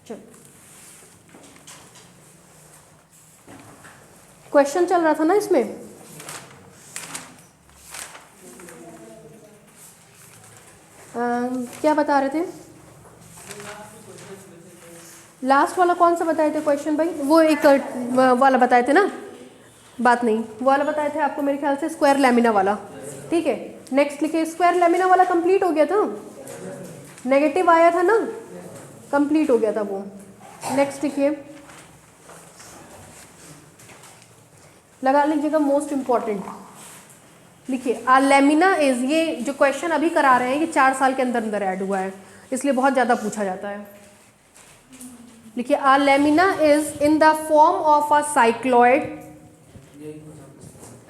चलो, क्वेश्चन चल रहा था ना इसमें, क्या बता रहे थे? लास्ट वाला कौन सा बताए थे क्वेश्चन भाई? वो एक वाला बताए थे ना, बात नहीं, वो वाला बताए थे आपको मेरे ख्याल से, स्क्वायर लैमिना वाला। ठीक है, नेक्स्ट लिखिए, स्क्वायर लैमिना वाला कंप्लीट हो गया था, नेगेटिव आया था ना, कंप्लीट हो गया था वो। नेक्स्ट लिखिए, लगा लीजिएगा मोस्ट इंपॉर्टेंट, लिखिए आ लैमिना इज, ये जो क्वेश्चन अभी करा रहे हैं ये 4 साल के अंदर अंदर ऐड हुआ है, इसलिए बहुत ज़्यादा पूछा जाता है। लिखिए a lamina is in the form of a cycloid,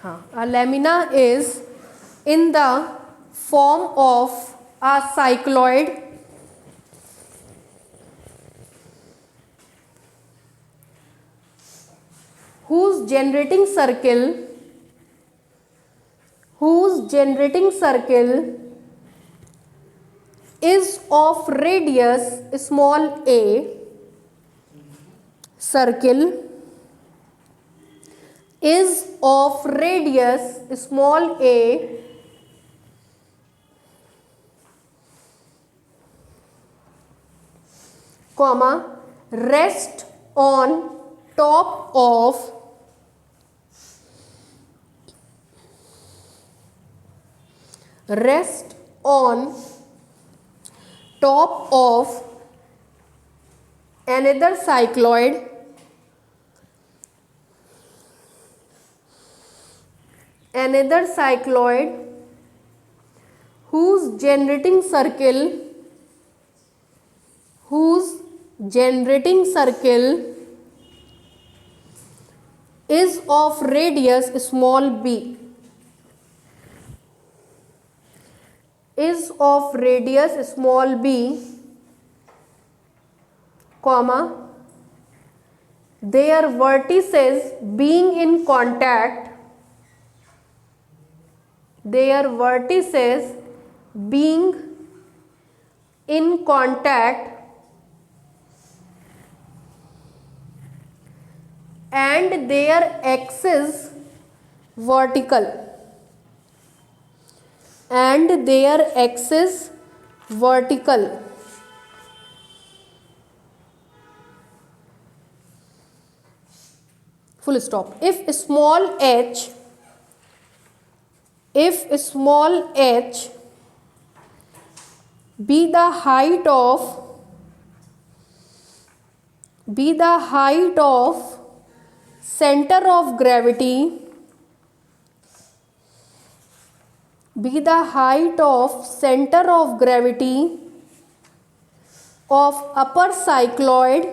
हाँ, a lamina is in the form of a cycloid whose generating circle is of radius small a, circle is of radius small a comma rest on top of another cycloid whose generating circle is of radius small b, comma their vertices being in contact and their axis vertical, full stop. If small h be the height of center of gravity of upper cycloid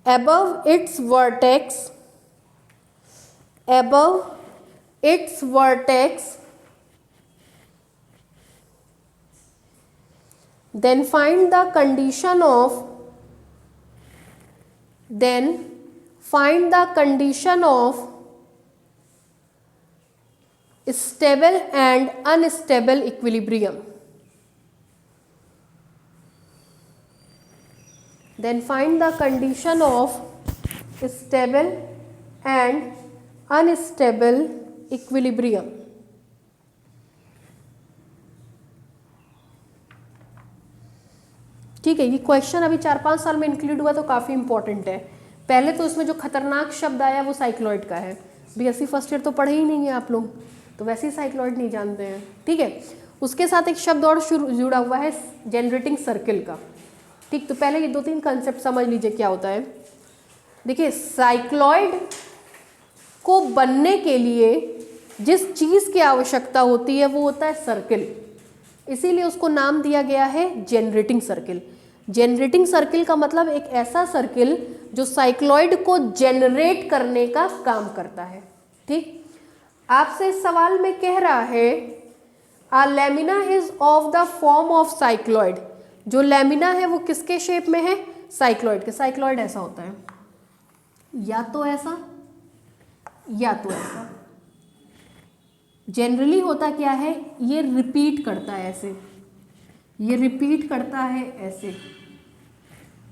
above its vertex, then find the condition of stable and unstable equilibrium. Then find the condition of stable and unstable equilibrium. ठीक है, ये question अभी 4-5 साल में include हुआ तो काफ़ी important है। पहले तो इसमें जो खतरनाक शब्द आया वो साइक्लॉइड का है, बीएससी फर्स्ट ईयर तो पढ़े ही नहीं है आप लोग, तो वैसे ही साइक्लॉइड नहीं जानते हैं। ठीक है, उसके साथ एक शब्द और जुड़ा हुआ है जनरेटिंग सर्किल का। ठीक, तो पहले ये 2-3 कंसेप्ट समझ लीजिए क्या होता है। देखिए, साइक्लॉइड को बनने के लिए जिस चीज़ की आवश्यकता होती है वो होता है सर्किल, इसीलिए उसको नाम दिया गया है जनरेटिंग सर्किल। जनरेटिंग सर्किल का मतलब एक ऐसा सर्किल जो साइक्लॉइड को जनरेट करने का काम करता है। ठीक, आपसे इस सवाल में कह रहा है a lamina is of the form of cycloid, जो लैमिना है वो किसके शेप में है? साइक्लॉइड के। साइक्लॉइड ऐसा होता है, या तो ऐसा या तो ऐसा। जनरली होता क्या है, ये रिपीट करता है ऐसे, ये रिपीट करता है ऐसे,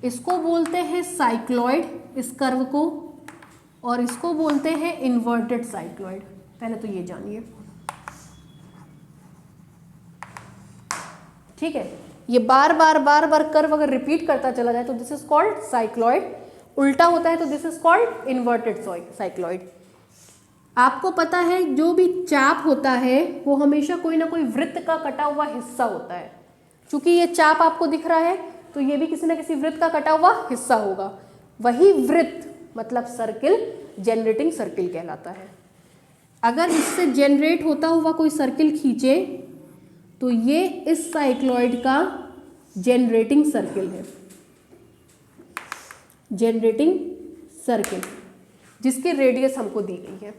इसको बोलते हैं साइक्लॉइड इस कर्व को, और इसको बोलते हैं इन्वर्टेड साइक्लॉइड। पहले तो ये जानिए, ठीक है। ये बार बार कर्व अगर रिपीट करता चला जाए तो दिस इज कॉल्ड साइक्लॉइड, उल्टा होता है तो this is called inverted cycloid. आपको पता है जो भी चाप होता है वो हमेशा कोई ना कोई वृत्त का कटा हुआ हिस्सा होता है। चूंकि ये चाप आपको दिख रहा है तो ये भी किसी ना किसी वृत्त का कटा हुआ हिस्सा होगा। वही वृत्त मतलब सर्किल जनरेटिंग सर्किल कहलाता है। अगर इससे जनरेट होता हुआ कोई सर्किल खींचे तो ये इस साइक्लॉइड का जनरेटिंग सर्किल है, जनरेटिंग सर्किल जिसकी रेडियस हमको दी गई है,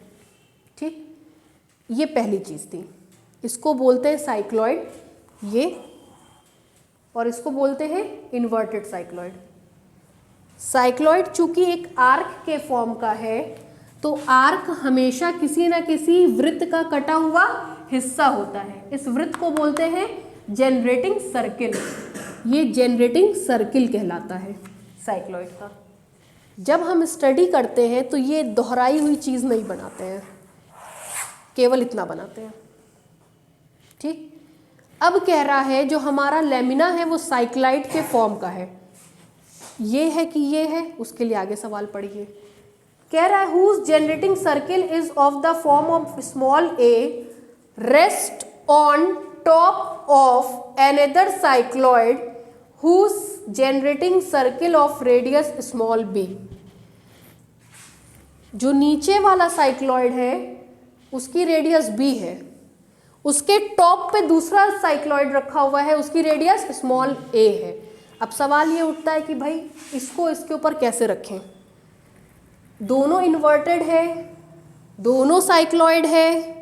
ठीक। ये पहली चीज़ थी, इसको बोलते हैं साइक्लॉइड ये, और इसको बोलते हैं इन्वर्टेड साइक्लॉइड। साइक्लॉइड चूंकि एक आर्क के फॉर्म का है तो आर्क हमेशा किसी ना किसी वृत्त का कटा हुआ हिस्सा होता है। इस वृत्त को बोलते हैं जनरेटिंग सर्किल। ये जनरेटिंग सर्किल कहलाता है साइक्लॉइड का। जब हम स्टडी करते हैं तो ये दोहराई हुई चीज़ नहीं बनाते हैं, केवल इतना बनाते हैं, ठीक। अब कह रहा है जो हमारा लेमिना है वो साइक्लाइड के फॉर्म का है, ये है कि ये है, उसके लिए आगे सवाल पढ़िए। कह रहा है whose generating circle is of the form of small a rest on top of another cycloid whose generating circle of radius small b. जो नीचे वाला साइक्लॉइड है उसकी रेडियस बी है, उसके टॉप पे दूसरा साइक्लॉइड रखा हुआ है, उसकी रेडियस स्मॉल ए है। अब सवाल ये उठता है कि भाई इसको इसके ऊपर कैसे रखें। दोनों इन्वर्टेड है, दोनों साइक्लॉइड है,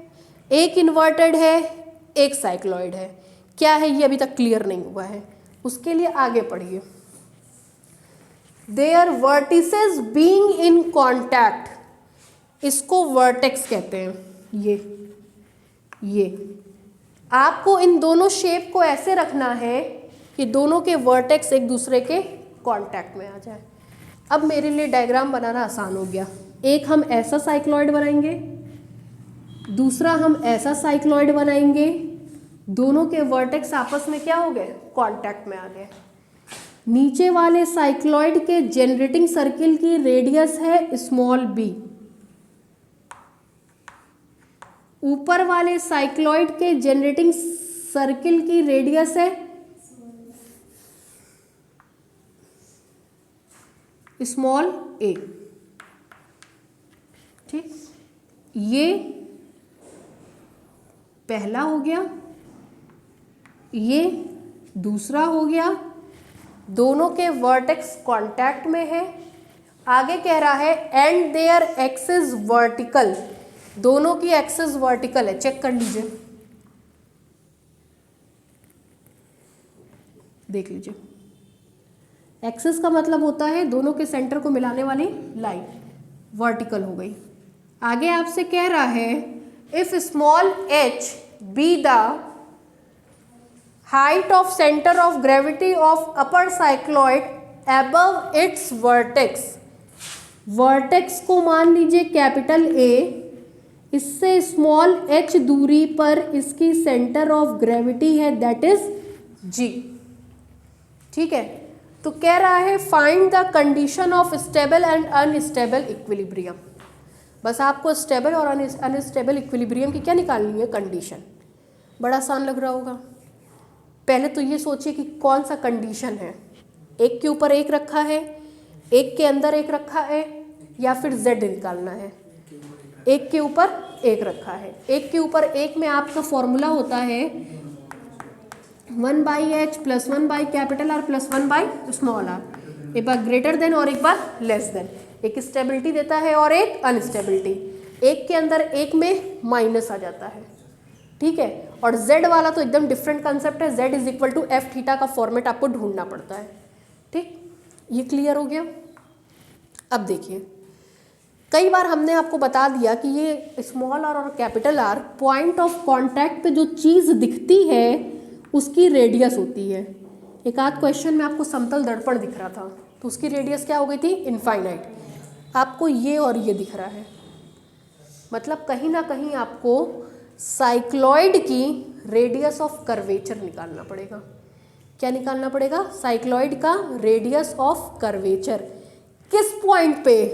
एक इन्वर्टेड है एक साइक्लॉइड है, क्या है ये अभी तक क्लियर नहीं हुआ है। उसके लिए आगे पढ़िए। There vertices being in contact, इसको वर्टेक्स कहते हैं। ये आपको इन दोनों शेप को ऐसे रखना है कि दोनों के वर्टेक्स एक दूसरे के कांटेक्ट में आ जाए। अब मेरे लिए डायग्राम बनाना आसान हो गया। एक हम ऐसा साइक्लॉइड बनाएंगे, दूसरा हम ऐसा साइक्लॉइड बनाएंगे, दोनों के वर्टेक्स आपस में क्या हो गए, कांटेक्ट में आ गए। नीचे वाले साइक्लॉइड के जनरेटिंग सर्किल की रेडियस है स्मॉल बी, ऊपर वाले साइक्लॉइड के जनरेटिंग सर्किल की रेडियस है स्मॉल ए, ठीक। ये पहला हो गया, ये दूसरा हो गया, दोनों के वर्टेक्स कांटेक्ट में है। आगे कह रहा है एंड देयर एक्सिस वर्टिकल, दोनों की एक्सिस वर्टिकल है, चेक कर लीजिए, देख लीजिए। एक्सिस का मतलब होता है दोनों के सेंटर को मिलाने वाली लाइन, वर्टिकल हो गई। आगे आपसे कह रहा है if small h be the height of centre of gravity of upper cycloid above it's vertex, vertex को मान लीजिए कैपिटल A, इससे स्मॉल h दूरी पर इसकी सेंटर ऑफ ग्रेविटी है दैट इज G, ठीक है। तो कह रहा है find the condition of stable and unstable equilibrium. बस आपको स्टेबल और अनस्टेबल इक्विलिब्रियम की क्या निकालनी है, कंडीशन। बड़ा आसान लग रहा होगा। पहले तो ये सोचिए कि कौन सा कंडीशन है, एक के ऊपर एक रखा है, एक के अंदर एक रखा है, या फिर z निकालना है। एक के ऊपर एक रखा है, एक के ऊपर एक में आपका फॉर्मूला होता है 1/h + 1/R + 1/r, एक बार ग्रेटर देन और एक बार लेस देन, एक स्टेबिलिटी देता है और एक अनस्टेबिलिटी। एक के अंदर एक में माइनस आ जाता है, ठीक है। और z वाला तो एकदम डिफरेंट कंसेप्ट है, z = f θ का फॉर्मेट आपको ढूंढना पड़ता है, ठीक। ये क्लियर हो गया। अब देखिए कई बार हमने आपको बता दिया कि ये स्मॉल आर और capital R point of contact पे जो चीज़ दिखती है उसकी रेडियस होती है। एक आध क्वेश्चन में आपको समतल दर्पण दिख रहा था तो उसकी रेडियस क्या हो गई थी, इनफाइनाइट। आपको ये और ये दिख रहा है, मतलब कहीं ना कहीं आपको साइक्लॉइड की रेडियस ऑफ कर्वेचर निकालना पड़ेगा। क्या निकालना पड़ेगा, साइक्लॉइड का रेडियस ऑफ कर्वेचर। किस पॉइंट पे,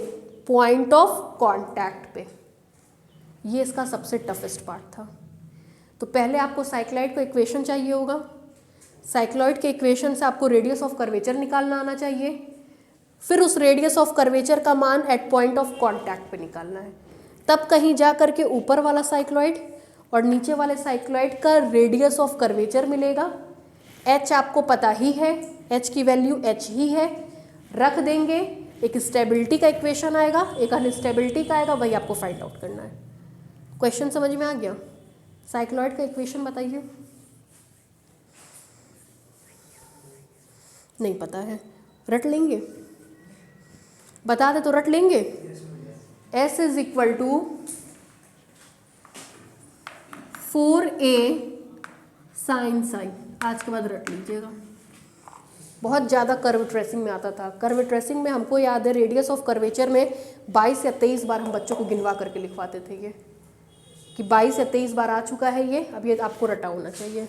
पॉइंट ऑफ कांटेक्ट पे। ये इसका सबसे टफेस्ट पार्ट था। तो पहले आपको साइक्लॉइड का इक्वेशन चाहिए होगा, साइक्लॉइड के इक्वेशन से आपको रेडियस ऑफ कर्वेचर निकालना आना चाहिए, फिर उस रेडियस ऑफ कर्वेचर का मान एट पॉइंट ऑफ कांटेक्ट पे निकालना है। तब कहीं जा करके ऊपर वाला साइक्लॉइड और नीचे वाले साइक्लॉइड का रेडियस ऑफ कर्वेचर मिलेगा। एच आपको पता ही है, एच की वैल्यू एच ही है, रख देंगे। एक स्टेबिलिटी का इक्वेशन आएगा, एक अनस्टेबिलिटी का आएगा, वही आपको फाइंड आउट करना है। क्वेश्चन समझ में आ गया। साइक्लॉइड का इक्वेशन बताइए। नहीं पता है, रट लेंगे, बता दे तो रट लेंगे। S is equal to 4a sine psi. आज के बाद रट लीजिएगा। बहुत ज़्यादा कर्व ट्रेसिंग में आता था। कर्व ट्रेसिंग में हमको याद है रेडियस ऑफ कर्वेचर में 22 या 23 बार हम बच्चों को गिनवा करके लिखवाते थे ये, कि 22 या 23 बार आ चुका है ये, अब ये आपको रटा होना चाहिए।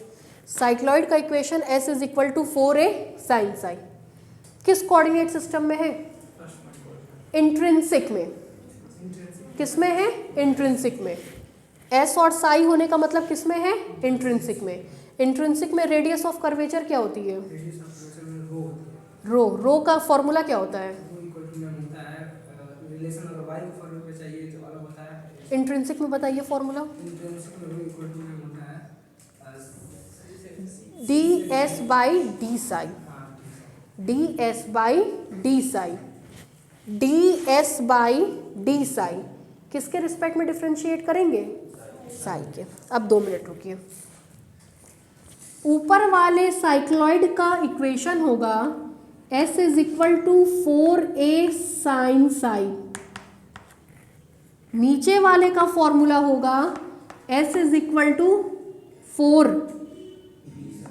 साइक्लॉइड का equation S is equal to 4a sine psi किस कोऑर्डिनेट सिस्टम में है, इंट्रिंसिक में। किस में है, इंट्रिंसिक में। S और साई होने का मतलब किस में है, इंट्रिंसिक में। इंट्रिंसिक में रेडियस ऑफ कर्वेचर क्या होती है, रो। रो का फॉर्मूला क्या होता है, इंट्रिंसिक में बताइए formula. ds by d Sai, ds by d Sai, ds by d Sai किसके रिस्पेक्ट में डिफ्रेंशिएट करेंगे, साई के। अब 2 मिनट रुकिए। ऊपर वाले साइक्लॉइड का इक्वेशन होगा S is equal to 4a sine psi. नीचे वाले का फॉर्मूला होगा S is equal to 4,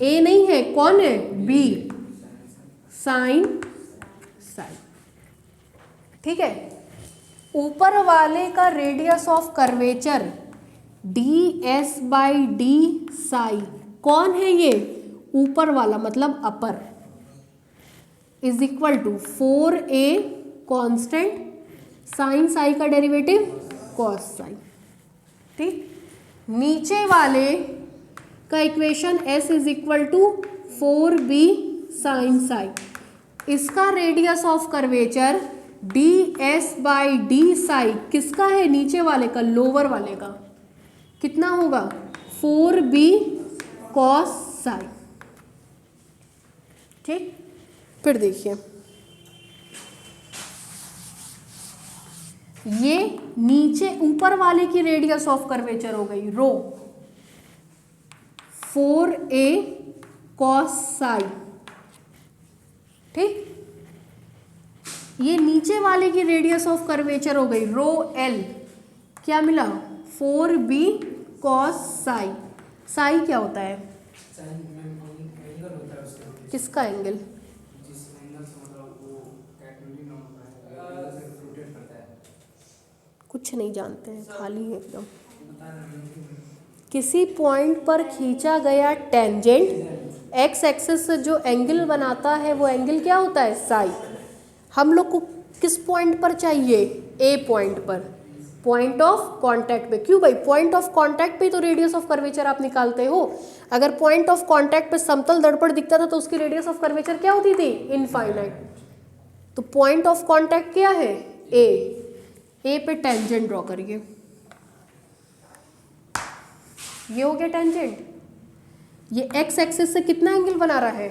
a नहीं है, कौन है, b साइन साई। ठीक है। ऊपर वाले का radius of curvature ds by d psi, कौन है ये, ऊपर वाला मतलब upper, is equal to 4a constant sine psi का डेरिवेटिव कॉस साई। ठीक। नीचे वाले का equation S is equal to 4b sine psi, इसका radius of curvature ds by d psi किसका है, नीचे वाले का, लोअर वाले का, कितना होगा 4b कॉस साई। ठीक। फिर देखिए ये नीचे ऊपर वाले की रेडियस ऑफ कर्वेचर हो गई रो, 4a कॉस साई। ठीक। ये नीचे वाले की रेडियस ऑफ कर्वेचर हो गई रो l, क्या मिला 4b कॉस साई। साई क्या होता है, किसका एंगल, कुछ नहीं जानते हैं, खाली है एकदम। किसी पॉइंट पर खींचा गया टेंजेंट एक्स एक्सिस से जो एंगल बनाता है वो एंगल क्या होता है, साई। हम लोग को किस पॉइंट पर चाहिए, ए पॉइंट पर, पॉइंट ऑफ कांटेक्ट पे। क्यों भाई, पॉइंट ऑफ कांटेक्ट पे तो रेडियस ऑफ कर्वेचर आप निकालते हो। अगर पॉइंट ऑफ कांटेक्ट पे समतल दर्पण दिखता था तो उसकी रेडियस ऑफ कर्वेचर क्या होती थी, इनफाइनाइट। तो पॉइंट ऑफ कांटेक्ट क्या है, ए पे टेंजेंट ड्रॉ करिए। ये हो गया टेंजेंट। ये एक्स एक्सिस से कितना एंगल बना रहा है,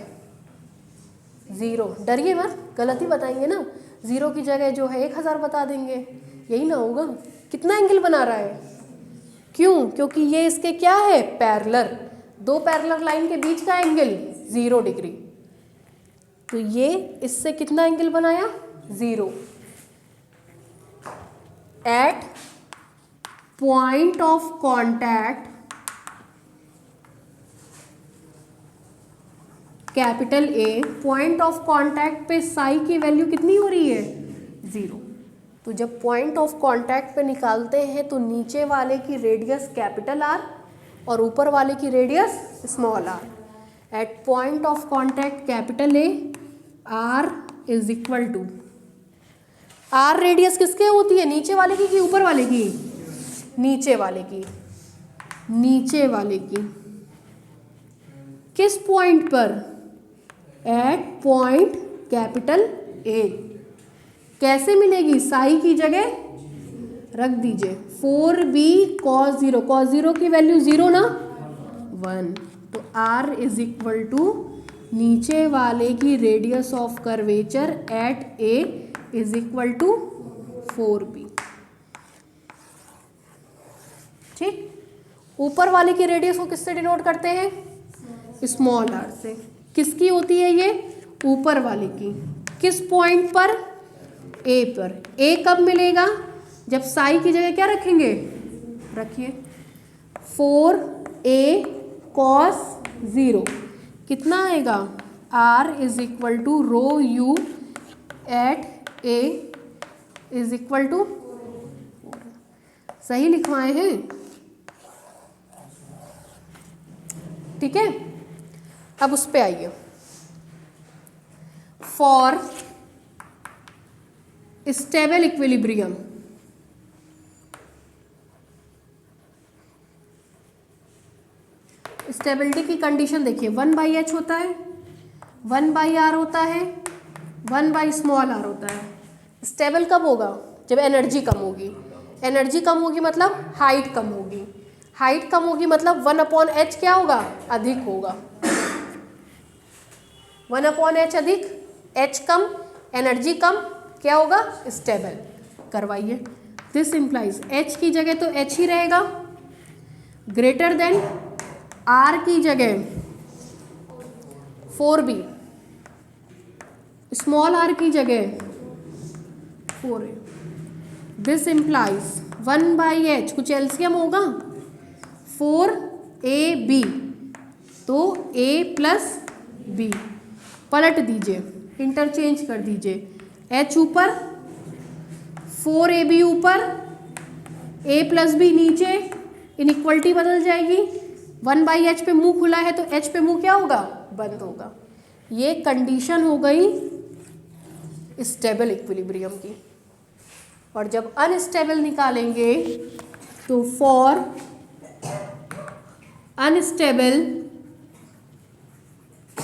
0। डरिए मत, गलती बताएंगे ना, 0 की जगह जो है 1000 बता देंगे, यही ना होगा। कितना एंगल बना रहा है, क्यों, क्योंकि ये इसके क्या है, पैरेलल। 2 पैरेलल लाइन के बीच का एंगल 0 डिग्री। तो ये इससे कितना एंगल बनाया, 0। At point of contact capital A, point of contact पे साई की वैल्यू कितनी हो रही है 0। तो जब पॉइंट ऑफ कॉन्टैक्ट पे निकालते हैं तो नीचे वाले की रेडियस कैपिटल आर और ऊपर वाले की radius small r. At point of contact capital A r is equal to, r radius किसके होती है, नीचे वाले की कि ऊपर वाले की, नीचे वाले की, नीचे वाले की। किस पॉइंट पर, एट पॉइंट कैपिटल ए। कैसे मिलेगी, साई की जगह रख दीजिए 4b cos 0, cos 0 की वैल्यू 0 ना 1, तो r इज इक्वल टू नीचे वाले की radius of curvature at A is equal to 4b। ठीक, ऊपर वाले की रेडियस को किससे डिनोट करते हैं, स्मॉल r से। किसकी होती है ये, ऊपर वाले की। किस पॉइंट पर, ए पर। ए कब मिलेगा, जब साई की जगह क्या रखेंगे, रखिए 4a cos 0 कितना आएगा, r is equal to rho u at A is equal to, सही लिखवाए हैं, ठीक है। अब उस पे आइए, फॉर स्टेबल इक्विलिब्रियम, स्टेबिलिटी की कंडीशन देखिए, 1/h होता है, 1/r होता है, 1/r होता है। स्टेबल कब होगा, जब एनर्जी कम होगी। एनर्जी कम होगी मतलब हाइट कम होगी, हाइट कम होगी मतलब 1/h क्या होगा, अधिक होगा। 1/h अधिक, h कम, एनर्जी कम, क्या होगा, स्टेबल। करवाइए, दिस इंप्लाइज h की जगह तो h ही रहेगा, ग्रेटर देन r की जगह 4b, स्मॉल r की जगह 4a। दिस इंप्लाइज 1/h, कुछ एलसीएम होगा 4ab, तो a प्लस b पलट दीजिए, इंटरचेंज कर दीजिए, h ऊपर 4ab ऊपर, a प्लस b नीचे, इनइक्वलिटी बदल जाएगी। 1/h पे मुंह खुला है तो h पे मुंह क्या होगा, बंद होगा। ये कंडीशन हो गई स्टेबल इक्विलिब्रियम की। और जब अनस्टेबल निकालेंगे तो फॉर अनस्टेबल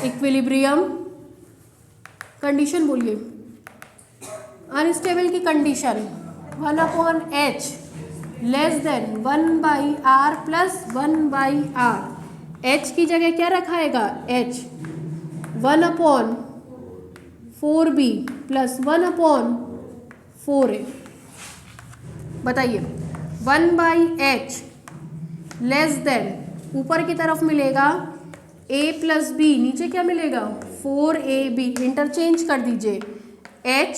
इक्विलिब्रियम, कंडीशन बोलिए, अनस्टेबल की condition 1/h less than 1/r plus 1/r। h की जगह क्या रखाएगा, h 1/4b प्लस 1/4a। बताइए, 1/h लेस देन, ऊपर की तरफ मिलेगा a प्लस b, नीचे क्या मिलेगा 4ab, इंटरचेंज कर दीजिए, h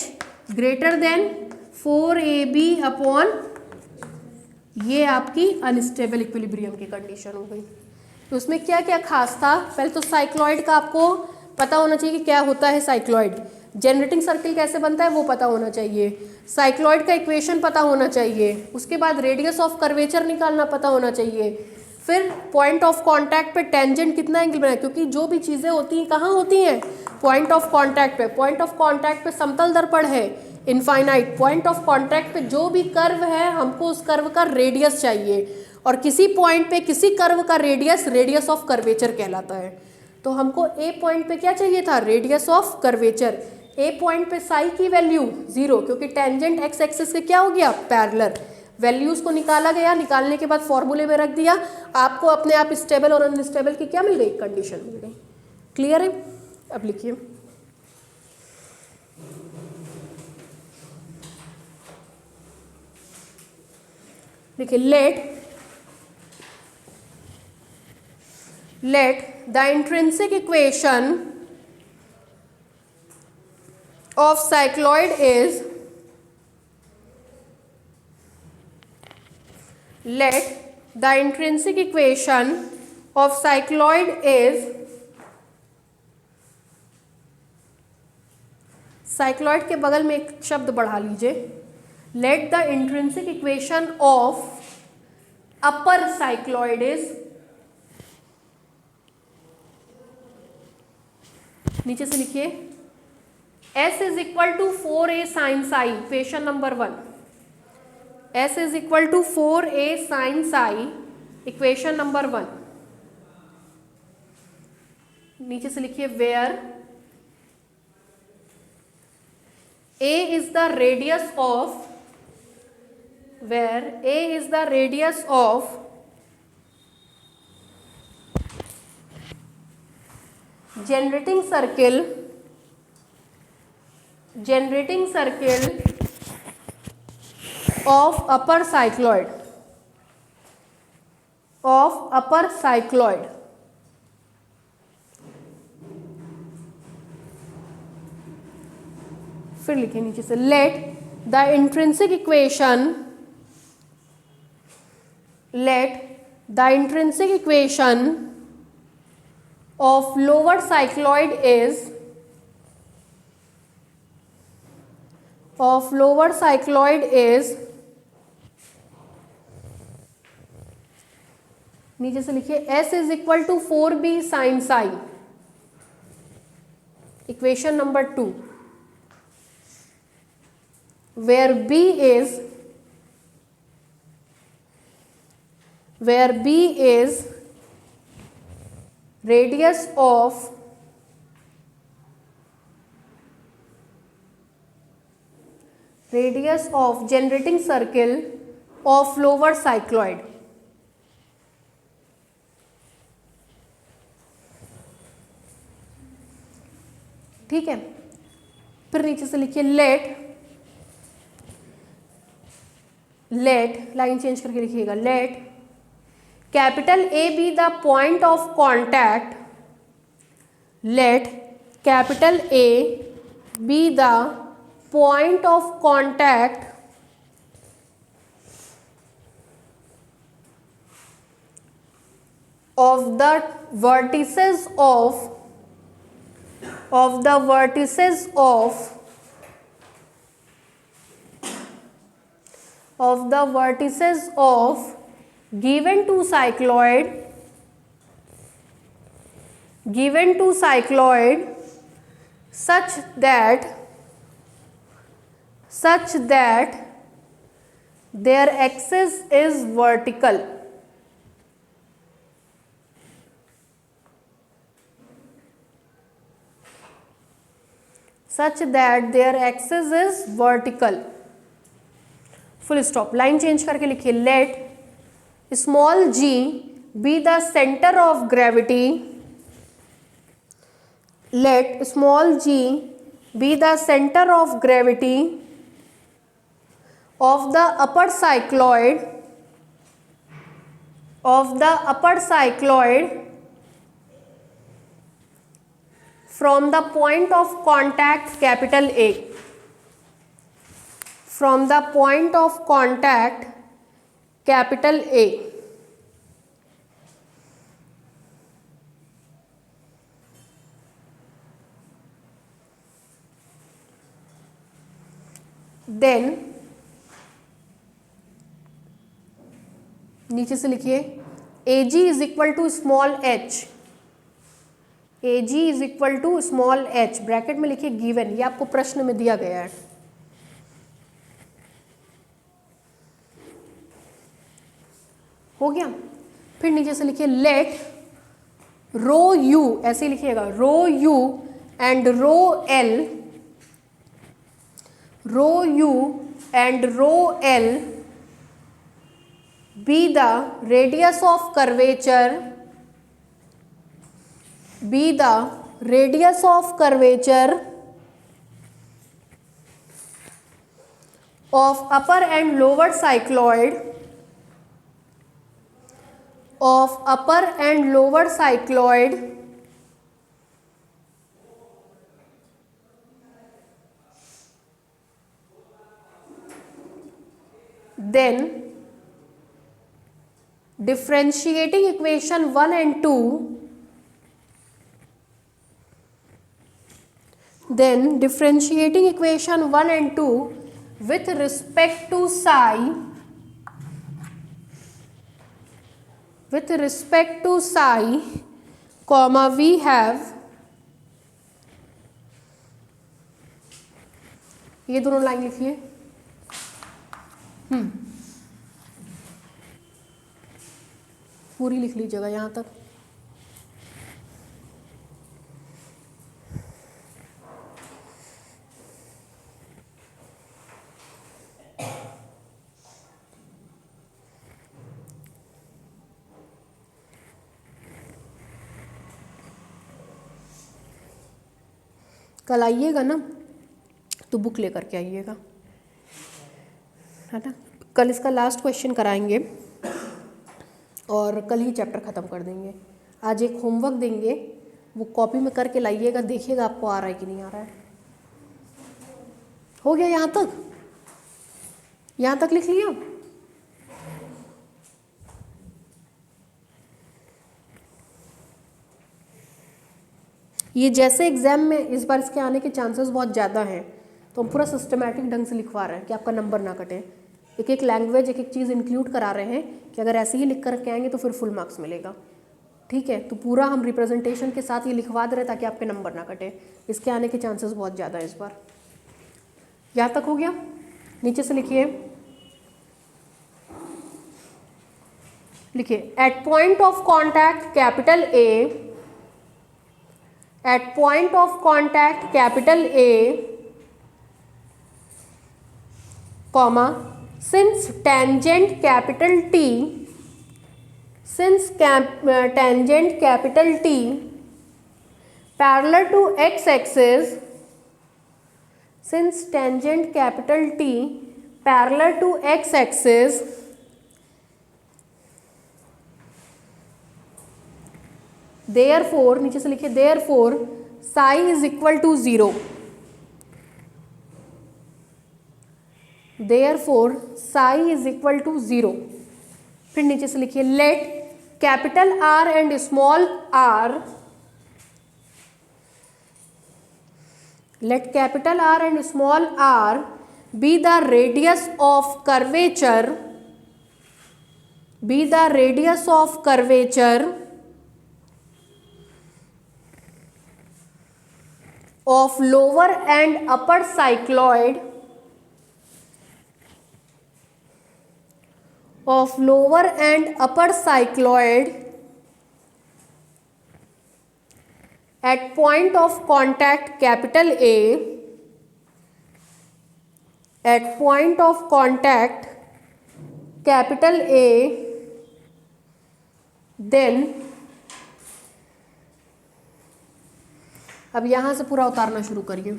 greater than 4ab upon, ये आपकी अनस्टेबल इक्विलिब्रियम की कंडीशन हो गई। तो उसमें क्या क्या खास था, पहले तो साइक्लॉइड का आपको पता होना चाहिए कि क्या होता है साइक्लॉइड, जनरेटिंग सर्किल कैसे बनता है वो पता होना चाहिए, साइक्लॉइड का इक्वेशन पता होना चाहिए, उसके बाद रेडियस ऑफ कर्वेचर निकालना पता होना चाहिए, फिर पॉइंट ऑफ कांटेक्ट पे टेंजेंट कितना एंगल बनाए, क्योंकि जो भी चीज़ें होती हैं कहाँ होती हैं, पॉइंट ऑफ कांटेक्ट पे। पॉइंट ऑफ कांटेक्ट पे समतल दर्पण है इनफाइनाइट, पॉइंट ऑफ कांटेक्ट पे जो भी कर्व है हमको उस कर्व का रेडियस चाहिए, और किसी पॉइंट पे किसी कर्व का रेडियस रेडियस ऑफ कर्वेचर कहलाता है। तो हमको ए पॉइंट पे क्या चाहिए था, radius of curvature. A point पे साई की वैल्यू 0, क्योंकि टेंजेंट एक्स एक्सिस के क्या हो गया, पैरेलल। वैल्यूज़ को निकाला गया, निकालने के बाद फॉर्मूले में रख दिया, आपको अपने आप स्टेबल और अनस्टेबल की क्या मिल गई, कंडीशन मिल गई। क्लियर है, अब लिखिए, देखिए, let the intrinsic equation of cycloid is let the intrinsic equation of cycloid is, cycloid के बगल में एक शब्द बढ़ा लीजिए, let the intrinsic equation of upper cycloid is, नीचे से लिखिए S is equal to 4a sine psi, equation number 1, S is equal to 4a sine psi, equation number 1, नीचे से लिखिए where A is the radius of, where A is the radius of generating circle of upper cycloid, फिर लिखिए नीचे से let the intrinsic equation of lower cycloid is, नीचे से लिखिए S is equal to 4b sine psi, equation number 2, where B is radius of generating circle of lower cycloid. ठीक है, फिर नीचे से लिखिए लेट लाइन चेंज करके लिखिएगा, let capital A be the point of contact, let capital A be the point of contact of the vertices of given two cycloid such that their axis is vertical. Full stop, line change करके लिखिए let small g be the centre of gravity, let small g be the center of gravity of the upper cycloid from the point of contact capital A, from the point of contact capital A. Then नीचे से लिखिए AG is equal to small h, AG is equal to small h, bracket में लिखिए given, ये आपको प्रश्न में दिया गया है। हो गया, फिर नीचे से लिखिए लेट रो u, ऐसे ही लिखिएगा rho u and rho L be the radius of curvature of upper and lower cycloid then differentiating equation 1 and 2, then differentiating equation 1 and 2 with respect to psi, comma we have, ये दोनों line लिखिए। पूरी लिख लीजिएगा यहाँ तक। कल आइएगा ना तो बुक लेकर के आइएगा, है ना। कल इसका लास्ट क्वेश्चन कराएंगे और कल ही चैप्टर ख़त्म कर देंगे। आज एक होमवर्क देंगे, वो कॉपी में करके लाइएगा, देखिएगा आपको आ रहा है कि नहीं आ रहा है। हो गया यहाँ तक? यहाँ तक लिख लिया? ये जैसे एग्जाम में इस बार इसके आने के चांसेस बहुत ज़्यादा हैं, तो हम पूरा सिस्टमेटिक ढंग से लिखवा रहे हैं कि आपका नंबर ना कटे। एक एक लैंग्वेज, एक एक चीज़ इंक्लूड करा रहे हैं कि अगर ऐसे ही लिख कर के आएंगे तो फिर फुल मार्क्स मिलेगा, ठीक है। तो पूरा हम रिप्रेजेंटेशन के साथ ये लिखवा दे रहे हैं ताकि आपके नंबर ना कटे। इसके आने के चांसेस बहुत ज़्यादा है इस बार। यहाँ तक हो गया? नीचे से लिखिए, at point of contact capital A, at point of contact capital A, comma, since tangent capital T, tangent capital T parallel to x axis, since tangent capital T parallel to x axis, therefore, नीचे से लिखिए, therefore psi is equal to 0, therefore psi is equal to 0। फिर नीचे से लिखिए, let capital R and small r, let capital R and small r be the radius of curvature, be the radius of curvature of lower and upper cycloid, of lower and upper cycloid at point of contact capital A, at point of contact capital A, then अब यहाँ से पूरा उतारना शुरू करिए।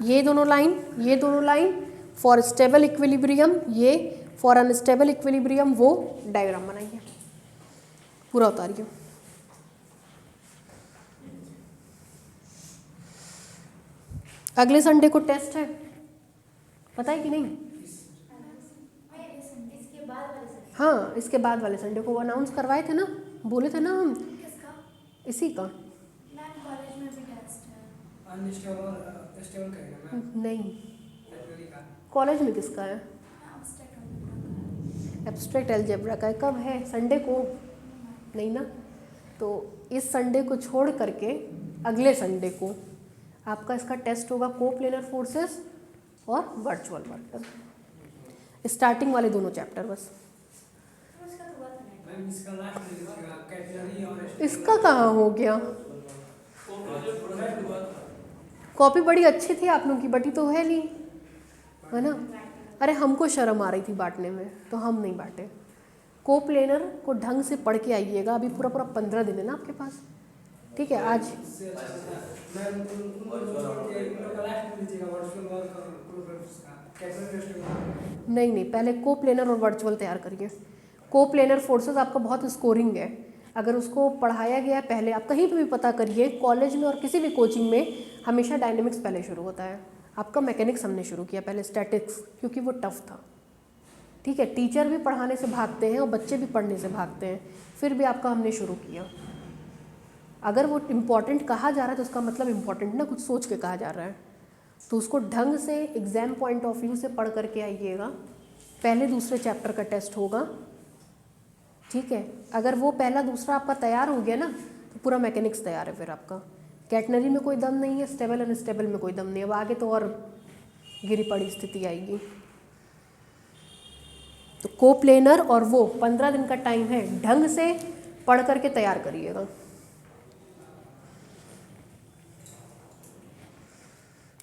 ये दोनों line for stable equilibrium, ये फॉर अनस्टेबल इक्विलिब्रियम, वो डायग्राम बनाइए, पूरा उतारिए। अगले संडे को टेस्ट है, पता है कि नहीं? हाँ, इसके बाद वाले संडे को अनाउंस करवाए थे ना, बोले थे ना हम। इसी का नहीं, कॉलेज में किसका है? एब्स्ट्रैक्ट अलजेब्रा का है। कब है? संडे को नहीं ना, तो इस संडे को छोड़ करके अगले संडे को आपका इसका टेस्ट होगा, कोप्लेनर फोर्सेस और वर्चुअल वर्क, स्टार्टिंग वाले दोनों चैप्टर बस। इसका कहाँ हो गया? कॉपी बड़ी अच्छी थी आप लोगों की, बटी तो है नहीं, है ना। अरे हमको शर्म आ रही थी बांटने में, तो हम नहीं बांटे। कोप्लेनर को ढंग से पढ़ के आइएगा। अभी पूरा 15 दिन है ना आपके पास, ठीक है। आज नहीं, पहले कोप्लेनर और वर्चुअल तैयार करिए। कोप्लेनर फोर्सेस आपका बहुत स्कोरिंग है, अगर उसको पढ़ाया गया है पहले, आप कहीं पे भी पता करिए, कॉलेज में और किसी भी कोचिंग में हमेशा डायनेमिक्स पहले शुरू होता है। आपका मैकेनिक्स हमने शुरू किया पहले, स्टैटिक्स, क्योंकि वो टफ था, ठीक है, टीचर भी पढ़ाने से भागते हैं और बच्चे भी पढ़ने से भागते हैं, फिर भी आपका हमने शुरू किया। अगर वो इम्पॉर्टेंट कहा जा रहा है तो उसका मतलब इम्पॉर्टेंट ना, कुछ सोच के कहा जा रहा है, तो उसको ढंग से एग्ज़ाम पॉइंट ऑफ व्यू से पढ़ करके आइएगा। पहले दूसरे चैप्टर का टेस्ट होगा, ठीक है। अगर वो पहला दूसरा आपका तैयार हो गया ना तो पूरा मैकेनिक्स तैयार है फिर आपका। कैटनरी में कोई दम नहीं है, स्टेबल अनस्टेबल में कोई दम नहीं है, अब आगे तो और गिरी पड़ी स्थिति आएगी। तो कोप्लेनर और वो 15 दिन का टाइम है, ढंग से पढ़ करके तैयार करिएगा।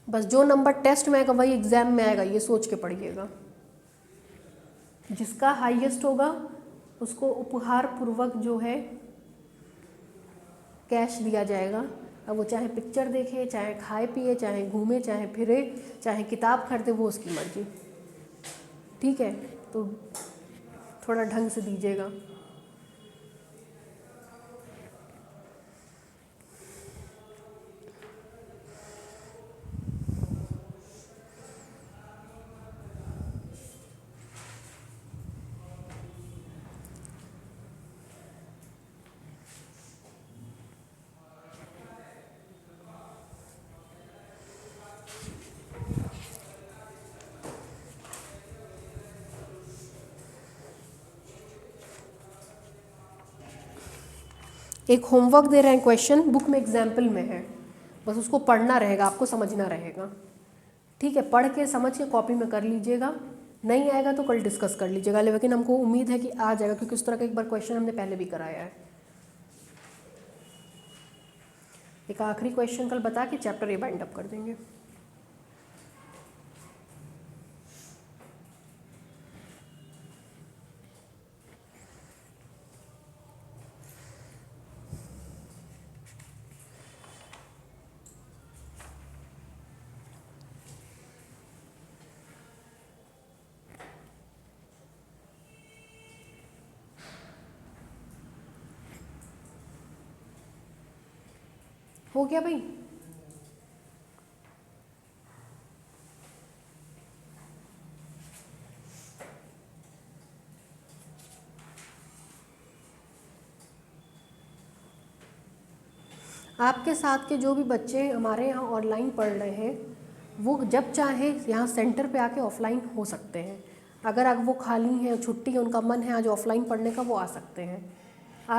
बस जो नंबर टेस्ट में आएगा वही एग्जाम में आएगा, ये सोच के पढ़िएगा। जिसका हाईएस्ट होगा उसको उपहार पूर्वक जो है कैश दिया जाएगा। अब वो चाहे पिक्चर देखे, चाहे खाए पिए, चाहे घूमे, चाहे फिरे, चाहे किताब खरीदे, वो उसकी मर्जी, ठीक है। तो थोड़ा ढंग से दीजिएगा। एक होमवर्क दे रहे हैं, क्वेश्चन बुक में एग्जाम्पल में है, बस उसको पढ़ना रहेगा, आपको समझना रहेगा, ठीक है। पढ़ के समझ के कॉपी में कर लीजिएगा, नहीं आएगा तो कल डिस्कस कर लीजिएगा, लेकिन हमको उम्मीद है कि आ जाएगा, क्योंकि उस तरह का एक बार क्वेश्चन हमने पहले भी कराया है। एक आखिरी क्वेश्चन कल बता के चैप्टर ये बाइंड अप कर देंगे। हो गया भाई? आपके साथ के जो भी बच्चे हमारे यहाँ ऑनलाइन पढ़ रहे हैं, वो जब चाहे यहाँ सेंटर पे आके ऑफलाइन हो सकते हैं। अगर वो खाली हैं, छुट्टी है, उनका मन है आज ऑफलाइन पढ़ने का, वो आ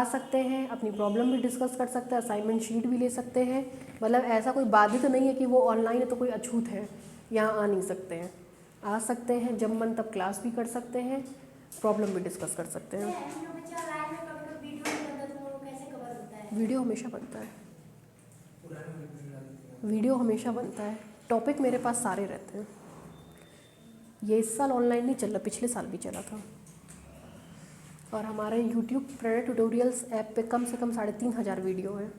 सकते हैं, अपनी प्रॉब्लम भी डिस्कस कर सकते हैं, असाइनमेंट शीट भी ले सकते हैं। मतलब ऐसा कोई बाधित नहीं है कि वो ऑनलाइन है तो कोई अछूत है, यहाँ आ नहीं सकते हैं, आ सकते हैं, जब मन तब क्लास भी कर सकते हैं, प्रॉब्लम भी डिस्कस कर सकते हैं। वीडियो हमेशा बनता है, वीडियो हमेशा बनता है, टॉपिक मेरे पास सारे रहते हैं। ये इस साल ऑनलाइन नहीं चल रहा, पिछले साल भी चला था। और हमारे YouTube प्रेरणा ट्यूटोरियल्स ऐप पे कम से कम 3500 वीडियो है।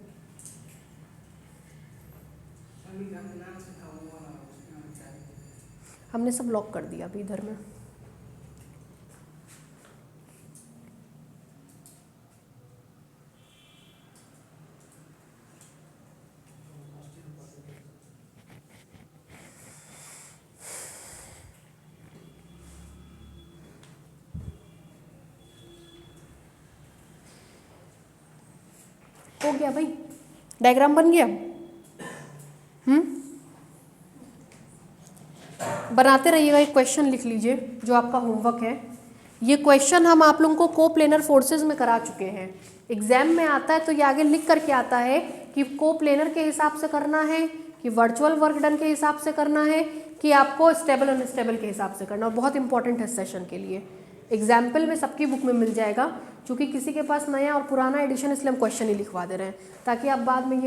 हमने सब लॉक कर दिया अभी इधर में। हो गया भाई, डायग्राम बन गया। बनाते रहिएगा। एक क्वेश्चन लिख लीजिए जो आपका होमवर्क है। ये क्वेश्चन हम आप लोगों को कोप्लेनर फोर्सेस में करा चुके हैं। एग्जाम में आता है तो ये आगे लिख करके आता है कि कोप्लेनर के हिसाब से करना है, कि वर्चुअल वर्क डन के हिसाब से करना है, कि आपको स्टेबल अनस्टेबल के हिसाब से करना। और बहुत इंपॉर्टेंट है सेशन के लिए। एग्जाम्पल में सबकी बुक में मिल जाएगा, क्योंकि किसी के पास नया और पुराना एडिशन, इसलिए हम क्वेश्चन ही लिखवा दे रहे हैं ताकि आप बाद में ये